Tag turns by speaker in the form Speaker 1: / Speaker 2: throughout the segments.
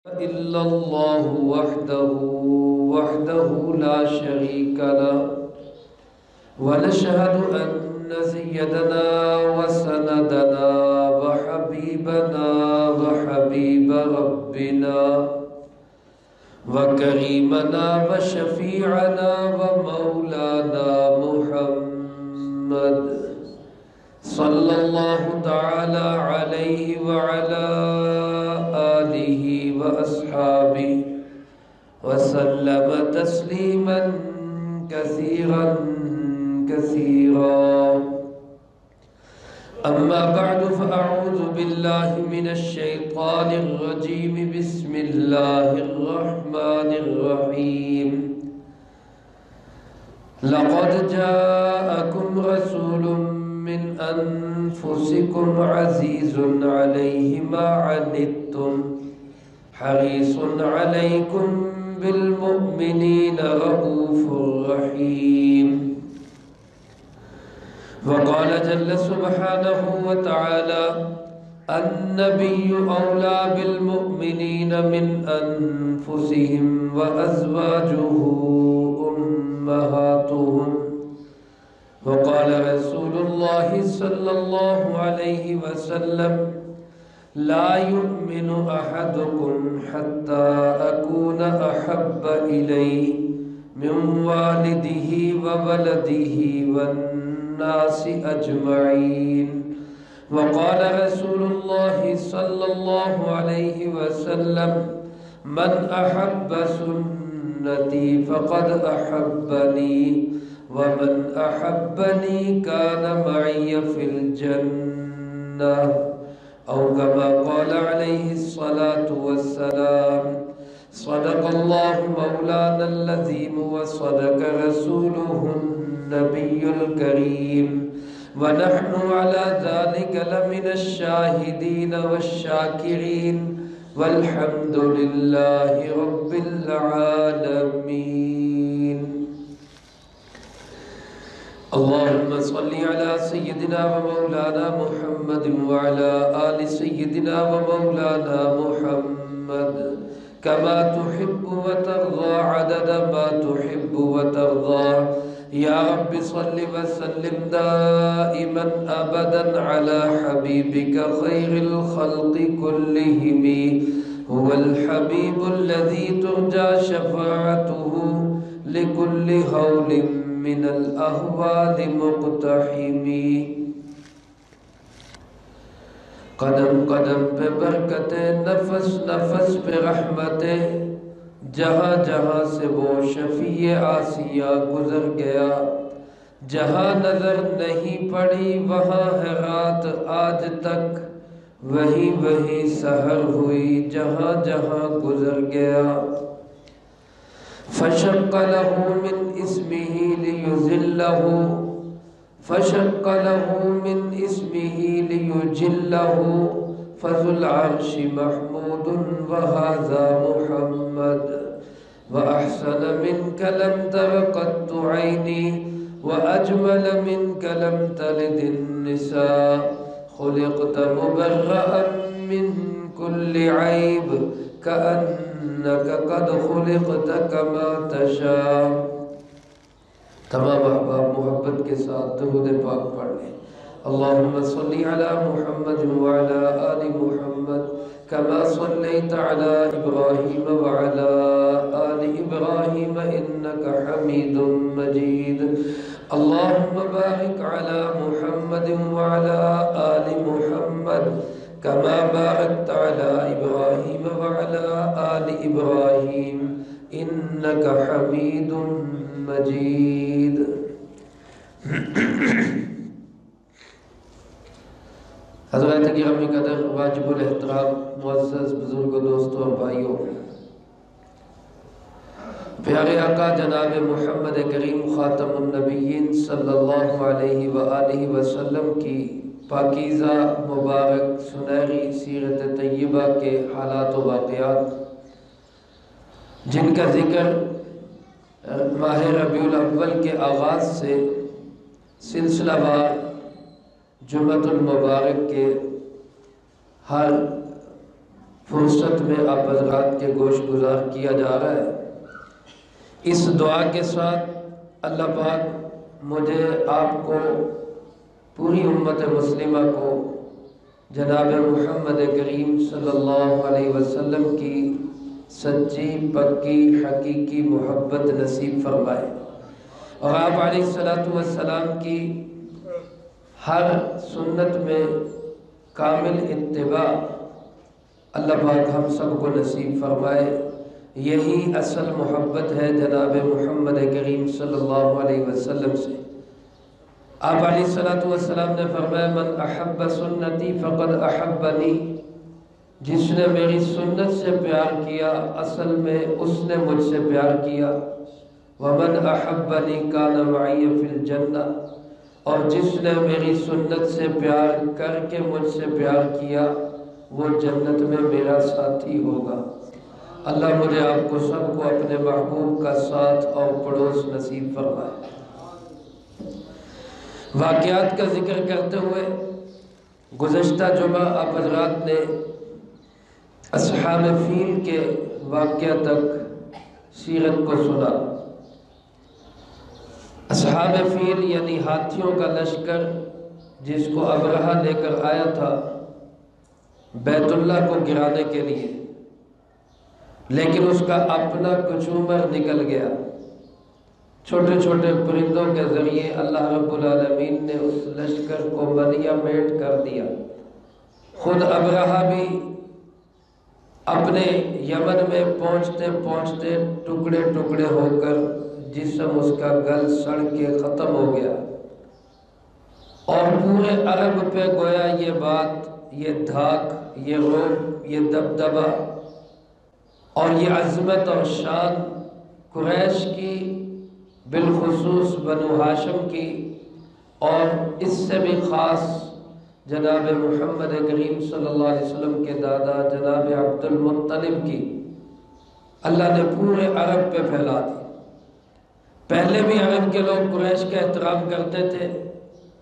Speaker 1: إلا الله وحده لا شريك له ونشهد أن سيدنا وسندنا وحبيبنا وحبيب ربنا وكريمنا وشفيعنا ومولانا محمد صلى الله تعالى عليه وعلى آله وأصحابه وسلم تسليما كثيرا كثيرا. أما بعد فأعوذ بالله من الشيطان الرجيم. بسم الله الرحمن الرحيم. لقد جاءكم رسول من أنفسكم عزيز عليه ما عنتم حريص عليكم بالمؤمنين رؤوف رحيم. وقال جل سبحانه وتعالى: النبي أولى بالمؤمنين من أنفسهم وأزواجه أمهاتهم. وقال رسول الله صلى الله عليه وسلم: لا يؤمن أحدكم حتى أكون أحب إليه من والده وولده والناس أجمعين. وقال رسول الله صلى الله عليه وسلم: من أحب سنتي فقد أحبني ومن أحبني كان معي في الجنة، أو كما قال عليه الصلاة والسلام. صدق الله مولانا العظيم وصدق رسوله النبي الكريم، ونحن على ذلك لمن الشاهدين والشاكرين، والحمد لله رب العالمين. اللهم صل على سيدنا ومولانا محمد وعلى آل سيدنا ومولانا محمد كما تحب وترضى عدد ما تحب وترضى. يا رب صل وسلم دائما أبدا على حبيبك خير الخلق كلهم. هو الحبيب الذي ترجى شفاعته لكل هول من الأهوال مقتحمی. قدم قدم پہ برکتیں، نفس نفس پہ رحمتیں، جہاں جہاں سے وہ شفیع آسیہ گزر گیا. جہاں نظر نہیں پڑی وہاں ہے رات آج تک، وہیں وہیں سحر ہوئی جہاں جہاں گزر گیا. فشق له من اسمه ليذله فشق له من اسمه ليجله فذو العرش محمود وهذا محمد. وأحسن منك لم تر قط عيني وأجمل منك لم تلد النساء. خلقت مبرأ من كل عيب كأنك قد خلقت كما تشاء. تمام احباب محبت کے ساتھ درود پاک پڑھ لیں. اللهم صل على محمد وعلى آل محمد كما صليت على إبراهيم وعلى آل إبراهيم إنك حميد مجيد. اللهم بارك على محمد وعلى آل محمد كما باركت على إبراهيم وعلى آل إبراهيم إنك حميد مجيد. حضرات گرامی قدر، واجب الاحترام معزز بزرگوں، دوستوں اور بھائیوں، پیارے آقا جناب محمد کریم خاتم النبیین صلی اللہ علیہ وآلہ وسلم کی پاکیزہ مبارک سنہری سیرت طیبہ کے حالات و واقعات، جن کا ذکر ماہ ربیع الاول کے آغاز سے سلسلہ وار جمعۃ المبارک کے ہر فرصت میں آپ حضرات کے گوش گزار کیا جا رہا ہے۔ اس دعا کے ساتھ اللہ پاک مجھے، آپ کو، پوری امت مسلمہ کو جناب محمد کریم صلی اللہ علیہ وسلم کی سچی پکی حقیقی محبت نصیب فرمائے، اور آپ علیہ السلام کی ہر سنت میں کامل اتباع اللہ پاک ہم سب کو نصیب فرمائے۔ یہی اصل محبت ہے جناب محمد کریم صلی اللہ علیہ وسلم سے۔ آپ علیہ السلام نے فرمایا من احب سنتی فقد احبنی، جس نے میری سنت سے پیار کیا اصل میں اس نے مجھ سے پیار کیا۔ ومن احبنی کان معی فی الجنہ، اور جس نے میری سنت سے پیار کر کے مجھ سے پیار کیا وہ جنت میں میرا ساتھی ہوگا۔ اللہ مجھے آپ کو سب کو اپنے محبوب کا ساتھ اور پڑوس نصیب فرمائے۔ واقعات کا ذکر کرتے ہوئے گزشتہ جمعہ آپ حضرات نے اصحاب فیل کے واقعہ تک سیرت کو سنا۔ اصحاب فیل یعنی ہاتھیوں کا لشکر جس کو ابرہہ لے کر آیا تھا بیت اللہ کو گرانے کے لیے، لیکن اس کا اپنا کچومر نکل گیا۔ چھوٹے چھوٹے پرندوں کے ذریعے اللہ رب العالمین نے اس لشکر کو منیا میٹ کر دیا۔ خود ابرہہ بھی اپنے یمن میں پہنچتے پہنچتے ٹکڑے ٹکڑے ہو کر جسم اس کا گل سڑ کے ختم ہو گیا، اور پورے عرب پہ گویا یہ بات، یہ دھاک، یہ رعب، یہ دبدبہ اور یہ عظمت اور شان قریش کی، بالخصوص بنو ہاشم کی، اور اس سے بھی خاص جناب محمد کریم صلی اللہ علیہ وسلم کے دادا جناب عبد المطلب کی، اللہ نے پورے عرب پہ پھیلا دی۔ پہلے بھی عرب کے لوگ قریش کا احترام کرتے تھے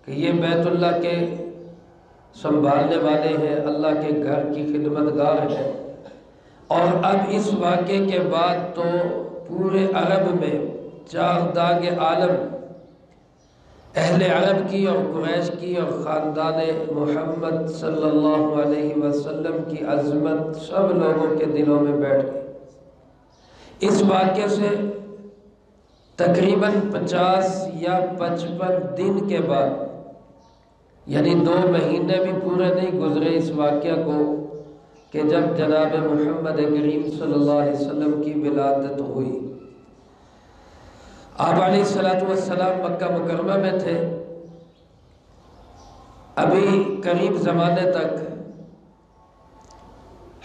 Speaker 1: کہ یہ بیت اللہ کے سنبھالنے والے ہیں، اللہ کے گھر کی خدمت گار ہیں، اور اب اس واقعے کے بعد تو پورے عرب میں چار داغ عالم اہل عرب کی اور قریش کی اور خاندان محمد صلی اللہ علیہ وسلم کی عظمت سب لوگوں کے دلوں میں بیٹھ گئی۔ اس واقعے سے تقریباً 50 یا 55 دن کے بعد، یعنی 2 مہینے بھی پورے نہیں گزرے اس واقعہ کو، کہ جب جناب محمد کریم صلی اللہ علیہ وسلم کی ولادت ہوئی۔ آپ علیہ السلام مکہ مکرمہ میں تھے۔ ابھی قریب زمانے تک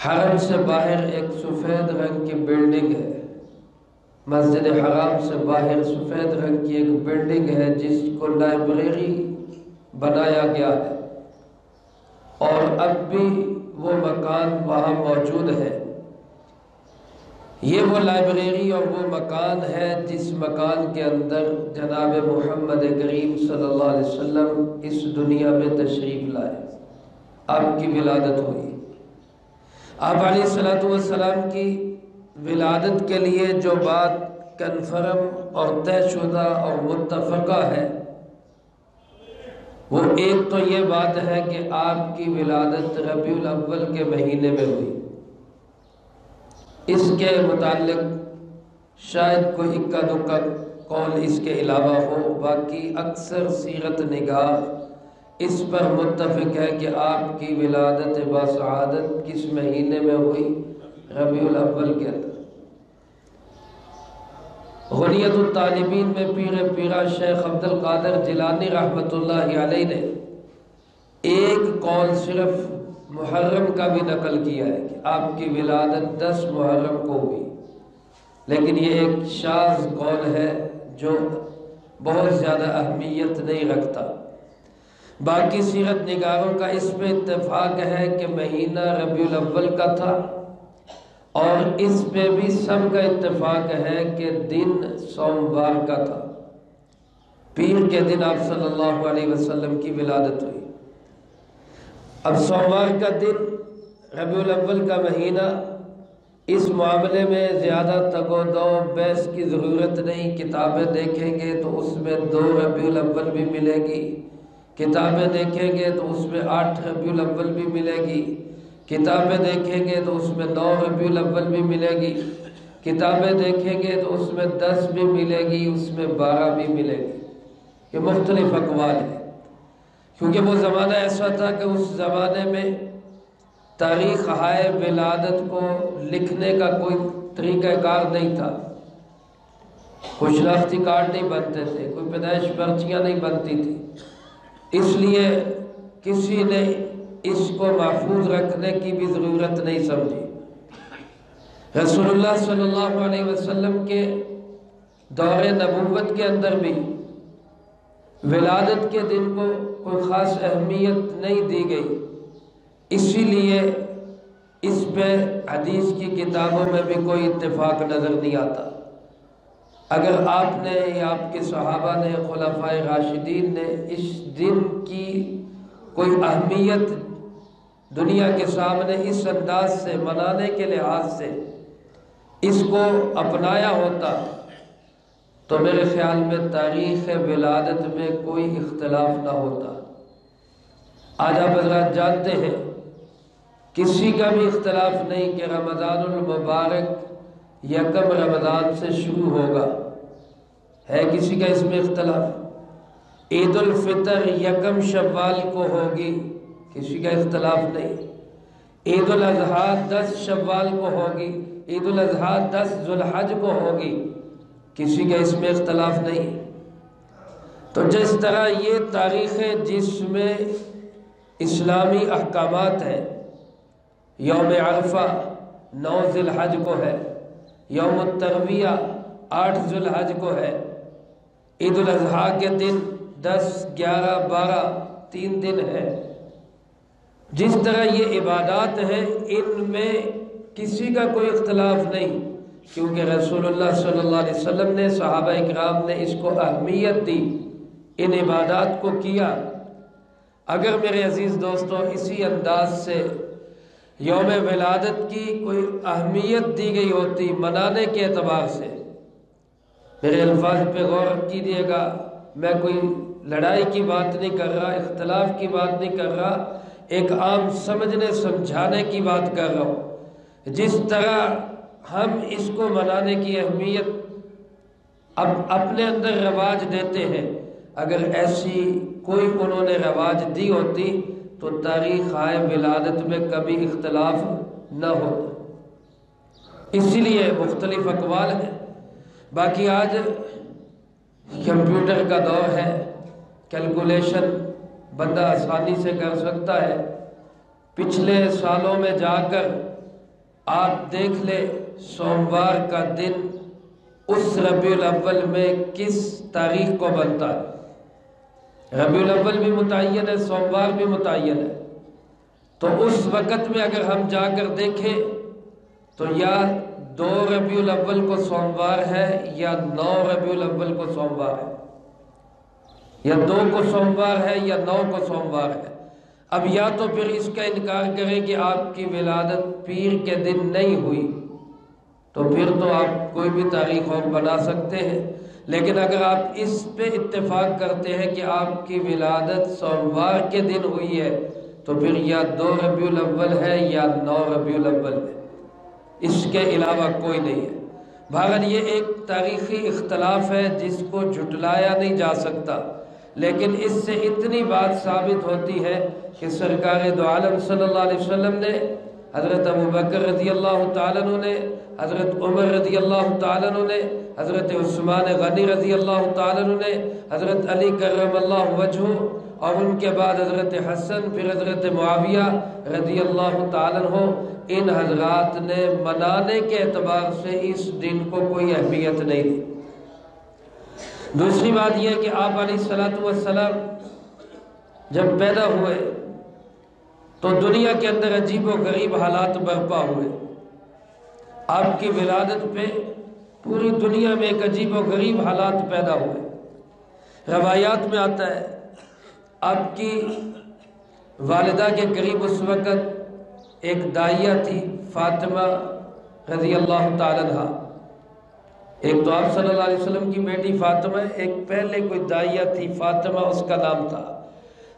Speaker 1: حرم سے باہر ایک سفید رنگ کی بلڈنگ ہے، مسجد حرام سے باہر سفید رنگ کی ایک بلڈنگ ہے جس کو لائبریری بنایا گیا ہے، اور اب بھی وہ مکان وہاں موجود ہے۔ یہ وہ لائبریری اور وہ مکان ہے جس مکان کے اندر جناب محمد کریم صلی اللہ علیہ وسلم اس دنیا میں تشریف لائے، آپ کی ولادت ہوئی۔ آپ علیہ السلام کی ولادت کے لیے جو بات کنفرم اور طے شدہ اور متفقہ ہے، وہ ایک تو یہ بات ہے کہ آپ کی ولادت ربیع الاول کے مہینے میں ہوئی۔ اس کے متعلق شاید کوئی اکا دکا قول اس کے علاوہ ہو، باقی اکثر سیرت نگار اس پر متفق ہے کہ آپ کی ولادت باسعادت کس مہینے میں ہوئی؟ ربیع الاول کے اندر۔ غنیت الطالبین میں پیرا شیخ عبد القادر جیلانی رحمۃ اللہ علیہ نے ایک قول صرف محرم کا بھی نقل کیا ہے کہ آپ کی ولادت 10 محرم کو ہوئی، لیکن یہ ایک شاذ قول ہے جو بہت زیادہ اہمیت نہیں رکھتا۔ باقی سیرت نگاروں کا اس میں اتفاق ہے کہ مہینہ ربیع الاول کا تھا، اور اس پہ بھی سب کا اتفاق ہے کہ دن سوموار کا تھا، پیر کے دن آپ صلی اللہ علیہ وسلم کی ولادت ہوئی۔ اب سوموار کا دن ربیع الاول کا مہینہ، اس معاملے میں زیادہ تگ و دو بحث کی ضرورت نہیں۔ کتابیں دیکھیں گے تو اس میں 2 ربیع الاول بھی ملے گی، کتابیں دیکھیں گے تو اس میں 8 ربیع الاول بھی ملے گی، کتابیں دیکھیں گے تو اس میں 9 ربیع الاول بھی ملے گی، کتابیں دیکھیں گے تو اس میں 10 بھی ملے گی، اس میں 12 بھی ملے گی۔ یہ مختلف اقوال ہیں، کیونکہ وہ زمانہ ایسا تھا کہ اس زمانے میں تاریخ ہائے ولادت کو لکھنے کا کوئی طریقہ کار نہیں تھا، کوئی شناختی کارڈ نہیں بنتے تھے، کوئی پیدائش پرچیاں نہیں بنتی تھی، اس لیے کسی نے اس کو محفوظ رکھنے کی بھی ضرورت نہیں سمجھی۔ رسول اللہ صلی اللہ علیہ وسلم کے دور نبوت کے اندر بھی ولادت کے دن کو کوئی خاص اہمیت نہیں دی گئی، اسی لیے اس پہ حدیث کی کتابوں میں بھی کوئی اتفاق نظر نہیں آتا۔ اگر آپ نے یا آپ کے صحابہ نے، خلفائے راشدین نے اس دن کی کوئی اہمیت دنیا کے سامنے اس انداز سے منانے کے لحاظ سے اس کو اپنایا ہوتا تو میرے خیال میں تاریخ ولادت میں کوئی اختلاف نہ ہوتا۔ آج آپ حضرات جانتے ہیں کسی کا بھی اختلاف نہیں کہ رمضان المبارک 1 رمضان سے شروع ہوگا، ہے کسی کا اس میں اختلاف؟ عید الفطر 1 شوال کو ہوگی، کسی کا اختلاف نہیں۔ عید الاضحیٰ 10 شوال کو ہوگی، عید الاضحیٰ 10 ذوالحج کو ہوگی، کسی کا اس میں اختلاف نہیں۔ تو جس طرح یہ تاریخیں جس میں اسلامی احکامات ہیں، یوم عرفہ 9 ذی الحج کو ہے، یوم الترویہ 8 ذوالحج کو ہے، عید الاضحیٰ کے دن 10 11 12 3 دن ہے، جس طرح یہ عبادات ہیں ان میں کسی کا کوئی اختلاف نہیں، کیونکہ رسول اللہ صلی اللہ علیہ وسلم نے، صحابہ اکرام نے اس کو اہمیت دی، ان عبادات کو کیا۔ اگر میرے عزیز دوستو اسی انداز سے یوم ولادت کی کوئی اہمیت دی گئی ہوتی منانے کے اعتبار سے، میرے الفاظ پہ غور کیجیے گا، میں کوئی لڑائی کی بات نہیں کر رہا، اختلاف کی بات نہیں کر رہا، ایک عام سمجھنے سمجھانے کی بات کر رہا ہوں۔ جس طرح ہم اس کو منانے کی اہمیت اب اپنے اندر رواج دیتے ہیں، اگر ایسی کوئی انہوں نے رواج دی ہوتی تو تاریخ ہائے ولادت میں کبھی اختلاف نہ ہوتا، اسی لیے مختلف اقوال ہیں۔ باقی آج کمپیوٹر کا دور ہے، کیلکولیشن بندہ آسانی سے کر سکتا ہے۔ پچھلے سالوں میں جا کر آپ دیکھ لیں سوموار کا دن اس ربیع الاول میں کس تاریخ کو بنتا ہے۔ ربیع الاول بھی متعین ہے، سوموار بھی متعین ہے، تو اس وقت میں اگر ہم جا کر دیکھیں تو یا 2 ربیع الاول کو سوموار ہے یا 9 ربیع الاول کو سوموار ہے، یا 2 کو سوموار ہے یا 9 کو سوموار ہے۔ اب یا تو پھر اس کا انکار کریں کہ آپ کی ولادت پیر کے دن نہیں ہوئی، تو پھر تو آپ کوئی بھی تاریخ اور بنا سکتے ہیں، لیکن اگر آپ اس پہ اتفاق کرتے ہیں کہ آپ کی ولادت سوموار کے دن ہوئی ہے تو پھر یا 2 ربیع الاول ہے یا 9 ربیع الاول ہے، اس کے علاوہ کوئی نہیں ہے۔ بہرحال یہ ایک تاریخی اختلاف ہے جس کو جھٹلایا نہیں جا سکتا، لیکن اس سے اتنی بات ثابت ہوتی ہے کہ سرکار دو عالم صلی اللہ علیہ وسلم نے، حضرت ابوبکر رضی اللہ تعالیٰ عنہ نے، حضرت عمر رضی اللہ تعالیٰ عنہ نے، حضرت عثمان غنی رضی اللہ تعالیٰ عنہ نے، حضرت علی کرم اللہ وجہہ، اور ان کے بعد حضرت حسن، پھر حضرت معاویہ رضی اللہ تعالیٰ عنہ، ان حضرات نے منانے کے اعتبار سے اس دن کو کوئی اہمیت نہیں دی۔ دوسری بات یہ کہ آپ علیہ السلام جب پیدا ہوئے تو دنیا کے اندر عجیب و غریب حالات برپا ہوئے۔ آپ کی ولادت پہ پوری دنیا میں ایک عجیب و غریب حالات پیدا ہوئے۔ روایات میں آتا ہے آپ کی والدہ کے قریب اس وقت ایک دائیہ تھی فاطمہ رضی اللہ تعالیٰ عنہ. ایک تو آپ صلی اللہ علیہ وسلم کی بیٹی فاطمہ، ایک پہلے کوئی دائیہ تھی فاطمہ اس کا نام تھا.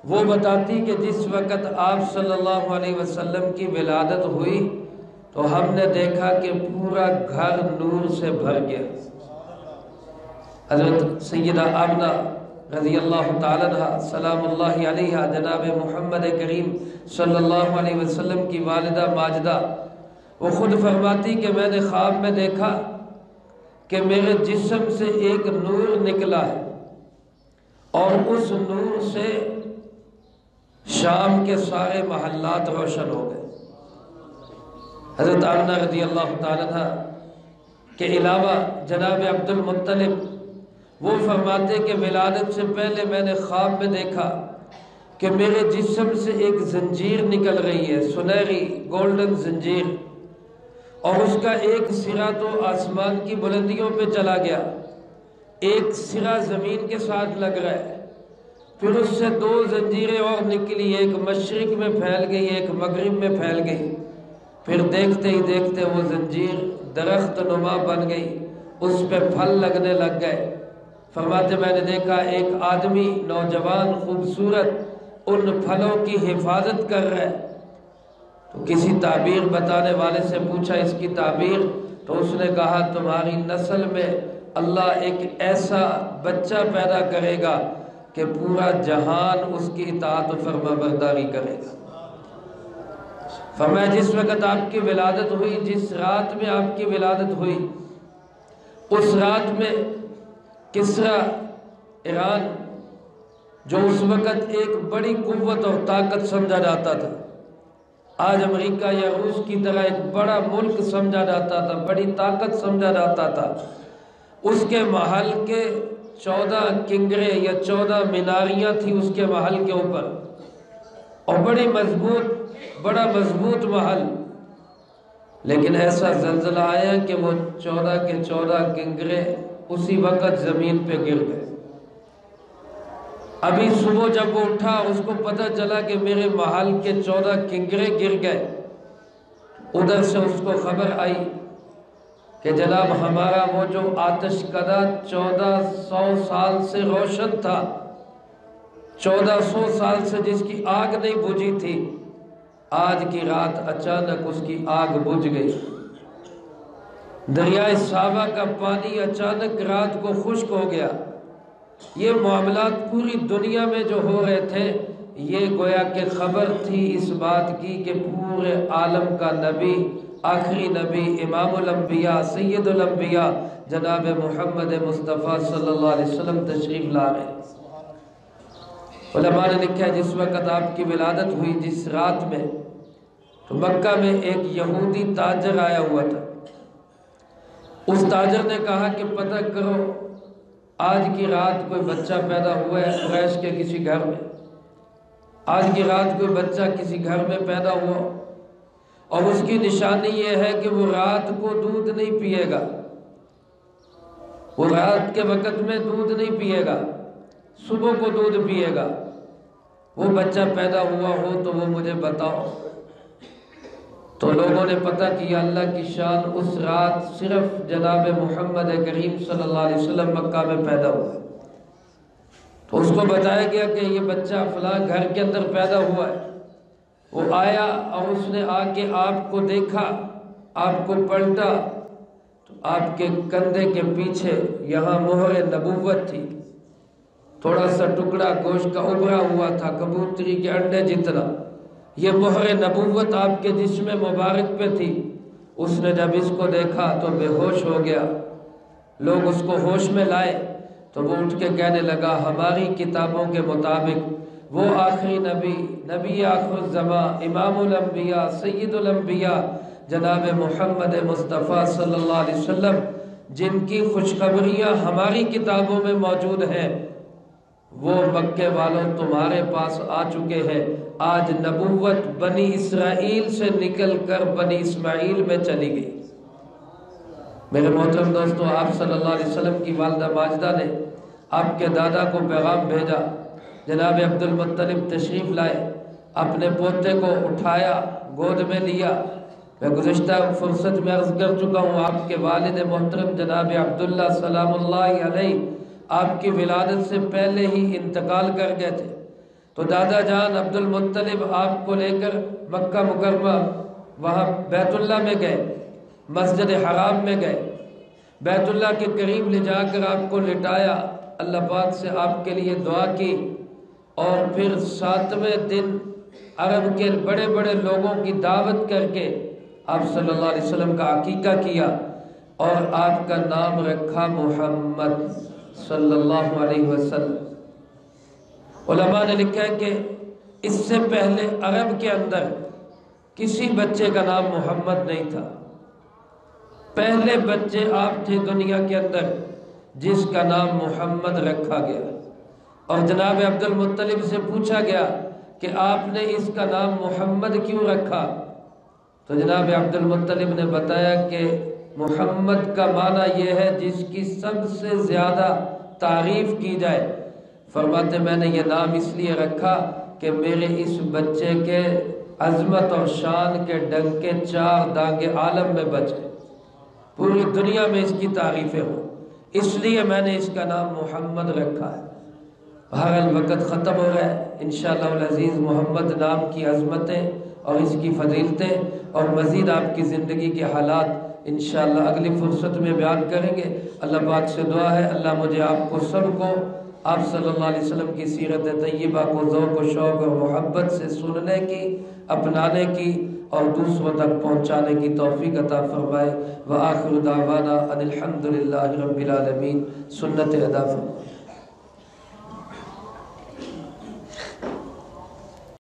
Speaker 1: وہ بتاتی کہ جس وقت آپ صلی اللہ علیہ وسلم کی ولادت ہوئی تو ہم نے دیکھا کہ پورا گھر نور سے بھر گیا. حضرت سیدہ آمنہ رضی اللہ تعالیٰ عنہ سلام اللہ علیہا، جناب محمد کریم صلی اللہ علیہ وسلم کی والدہ ماجدہ، وہ خود فرماتی کہ میں نے خواب میں دیکھا کہ میرے جسم سے ایک نور نکلا ہے اور اس نور سے شام کے سارے محلات روشن ہو گئے. حضرت آمنہ رضی اللہ تعالیٰ عنہ کے علاوہ جناب عبد المطلب وہ فرماتے کہ ولادت سے پہلے میں نے خواب میں دیکھا کہ میرے جسم سے ایک زنجیر نکل رہی ہے، سنہری گولڈن زنجیر، اور اس کا ایک سرا تو آسمان کی بلندیوں پہ چلا گیا، ایک سرا زمین کے ساتھ لگ رہا ہے. پھر اس سے 2 زنجیریں اور نکلی، ایک مشرق میں پھیل گئی ایک مغرب میں پھیل گئی. پھر دیکھتے ہی دیکھتے وہ زنجیر درخت نما بن گئی، اس پہ پھل لگنے لگ گئے. فرماتے میں نے دیکھا ایک آدمی نوجوان خوبصورت ان پھلوں کی حفاظت کر رہا ہے. تو کسی تعبیر بتانے والے سے پوچھا اس کی تعبیر، تو اس نے کہا تمہاری نسل میں اللہ ایک ایسا بچہ پیدا کرے گا کہ پورا جہان اس کی اطاعت و فرما برداری کرے گا. فرمایا جس وقت آپ کی ولادت ہوئی، جس رات میں آپ کی ولادت ہوئی، اس رات میں کسرا ایران جو اس وقت ایک بڑی قوت اور طاقت سمجھا جاتا تھا، آج امریکہ یا روس کی طرح ایک بڑا ملک سمجھا جاتا تھا، بڑی طاقت سمجھا جاتا تھا، اس کے محل کے 14 کنگرے یا 14 میناریاں تھی اس کے محل کے اوپر، اور بڑا مضبوط محل. لیکن ایسا زلزلہ آیا کہ وہ 14 کے 14 کنگرے اسی وقت زمین پہ گر گئے. ابھی صبح جب وہ اٹھا اس کو پتہ چلا کہ میرے محل کے 14 کنگرے گر گئے. ادھر سے اس کو خبر آئی کہ جناب ہمارا وہ جو آتش کدہ 1400 سال سے روشن تھا، 1400 سال سے جس کی آگ نہیں بجھی تھی، آج کی رات اچانک اس کی آگ بجھ گئی. دریائے صحابہ کا پانی اچانک رات کو خشک ہو گیا. یہ معاملات پوری دنیا میں جو ہو رہے تھے، یہ گویا کہ خبر تھی اس بات کی کہ پورے عالم کا نبی، آخری نبی، امام الانبیاء، سید الانبیاء جناب محمد مصطفیٰ صلی اللہ علیہ وسلم تشریف لا رہے. علماء نے لکھا ہے جس وقت آپ کی ولادت ہوئی جس رات میں، تو مکہ میں ایک یہودی تاجر آیا ہوا تھا. اس تاجر نے کہا کہ پتہ کرو آج کی رات کوئی بچہ پیدا ہوا ہے قریش کے کسی گھر میں، آج کی رات کوئی بچہ کسی گھر میں پیدا ہوا، اور اس کی نشانی یہ ہے کہ وہ رات کو دودھ نہیں پیے گا، وہ رات کے وقت میں دودھ نہیں پیے گا، صبح کو دودھ پیے گا. وہ بچہ پیدا ہوا ہو تو وہ مجھے بتاؤ. تو لوگوں نے پتہ کیا اللہ کی شان، اس رات صرف جناب محمد کریم صلی اللہ علیہ وسلم مکہ میں پیدا ہوا. تو اس کو بتایا گیا کہ یہ بچہ فلاں گھر کے اندر پیدا ہوا ہے. وہ آیا اور اس نے آ کے آپ کو دیکھا، آپ کو پلٹا، تو آپ کے کندھے کے پیچھے یہاں مہر نبوت تھی. تھوڑا سا ٹکڑا گوشت کا ابھرا ہوا تھا کبوتری کے انڈے جتنا، یہ مہر نبوت آپ کے جسم مبارک پہ تھی. اس نے جب اس کو دیکھا تو بے ہوش ہو گیا. لوگ اس کو ہوش میں لائے تو وہ اٹھ کے کہنے لگا ہماری کتابوں کے مطابق وہ آخری نبی آخر الزمان، امام الانبیاء، سید الانبیاء جناب محمد مصطفیٰ صلی اللہ علیہ وسلم جن کی خوشخبریاں ہماری کتابوں میں موجود ہیں، وہ مکے والوں تمہارے پاس آ چکے ہیں. آج نبوت بنی اسرائیل سے نکل کر بنی اسماعیل میں چلی گئی. میرے محترم دوستو، آپ صلی اللہ علیہ وسلم کی والدہ ماجدہ نے آپ کے دادا کو پیغام بھیجا. جناب عبد المطلب تشریف لائے، اپنے پوتے کو اٹھایا، گود میں لیا۔ میں گزشتہ فرصت میں عرض کر چکا ہوں، آپ کے والد محترم جناب عبداللہ سلام اللہ علیہ آپ کی ولادت سے پہلے ہی انتقال کر گئے تھے، تو دادا جان عبد المطلب آپ کو لے کر مکہ مکرمہ وہاں بیت اللہ میں گئے، مسجد حرام میں گئے، بیت اللہ کے قریب لے جا کر آپ کو لٹایا، اللہ پاک سے آپ کے لیے دعا کی، اور پھر 7ویں دن عرب کے بڑے بڑے لوگوں کی دعوت کر کے آپ صلی اللہ علیہ وسلم کا عقیقہ کیا، اور آپ کا نام رکھا محمد صلی اللہ علیہ وسلم۔ علماء نے لکھا ہے کہ اس سے پہلے عرب کے اندر کسی بچے کا نام محمد نہیں تھا، پہلے بچے آپ تھے دنیا کے اندر جس کا نام محمد رکھا گیا۔ اور جناب عبد المطلب سے پوچھا گیا کہ آپ نے اس کا نام محمد کیوں رکھا؟ تو جناب عبد المطلب نے بتایا کہ محمد کا معنی یہ ہے جس کی سب سے زیادہ تعریف کی جائے۔ فرماتے میں نے یہ نام اس لیے رکھا کہ میرے اس بچے کے عظمت اور شان کے ڈنکے 4 دانگے عالم میں بچ گئے، پوری دنیا میں اس کی تعریفیں ہوں، اس لیے میں نے اس کا نام محمد رکھا ہے۔ بہرحال وقت ختم ہو رہا ہے، انشاءاللہ العزیز محمد نام کی عظمتیں اور اس کی فضیلتیں اور مزید آپ کی زندگی کے حالات انشاءاللہ اگلی فرصت میں بیان کریں گے۔ اللہ پاک سے دعا ہے اللہ مجھے آپ کو سب کو آپ صلی اللہ علیہ وسلم کی سیرت طیبہ کو ذوق و شوق اور محبت سے سننے کی، اپنانے کی اور دوسروں تک پہنچانے کی توفیق عطا فرمائے۔ وآخر دعوانا ان الحمدللہ رب العالمین۔ سنت ادا فرمائے۔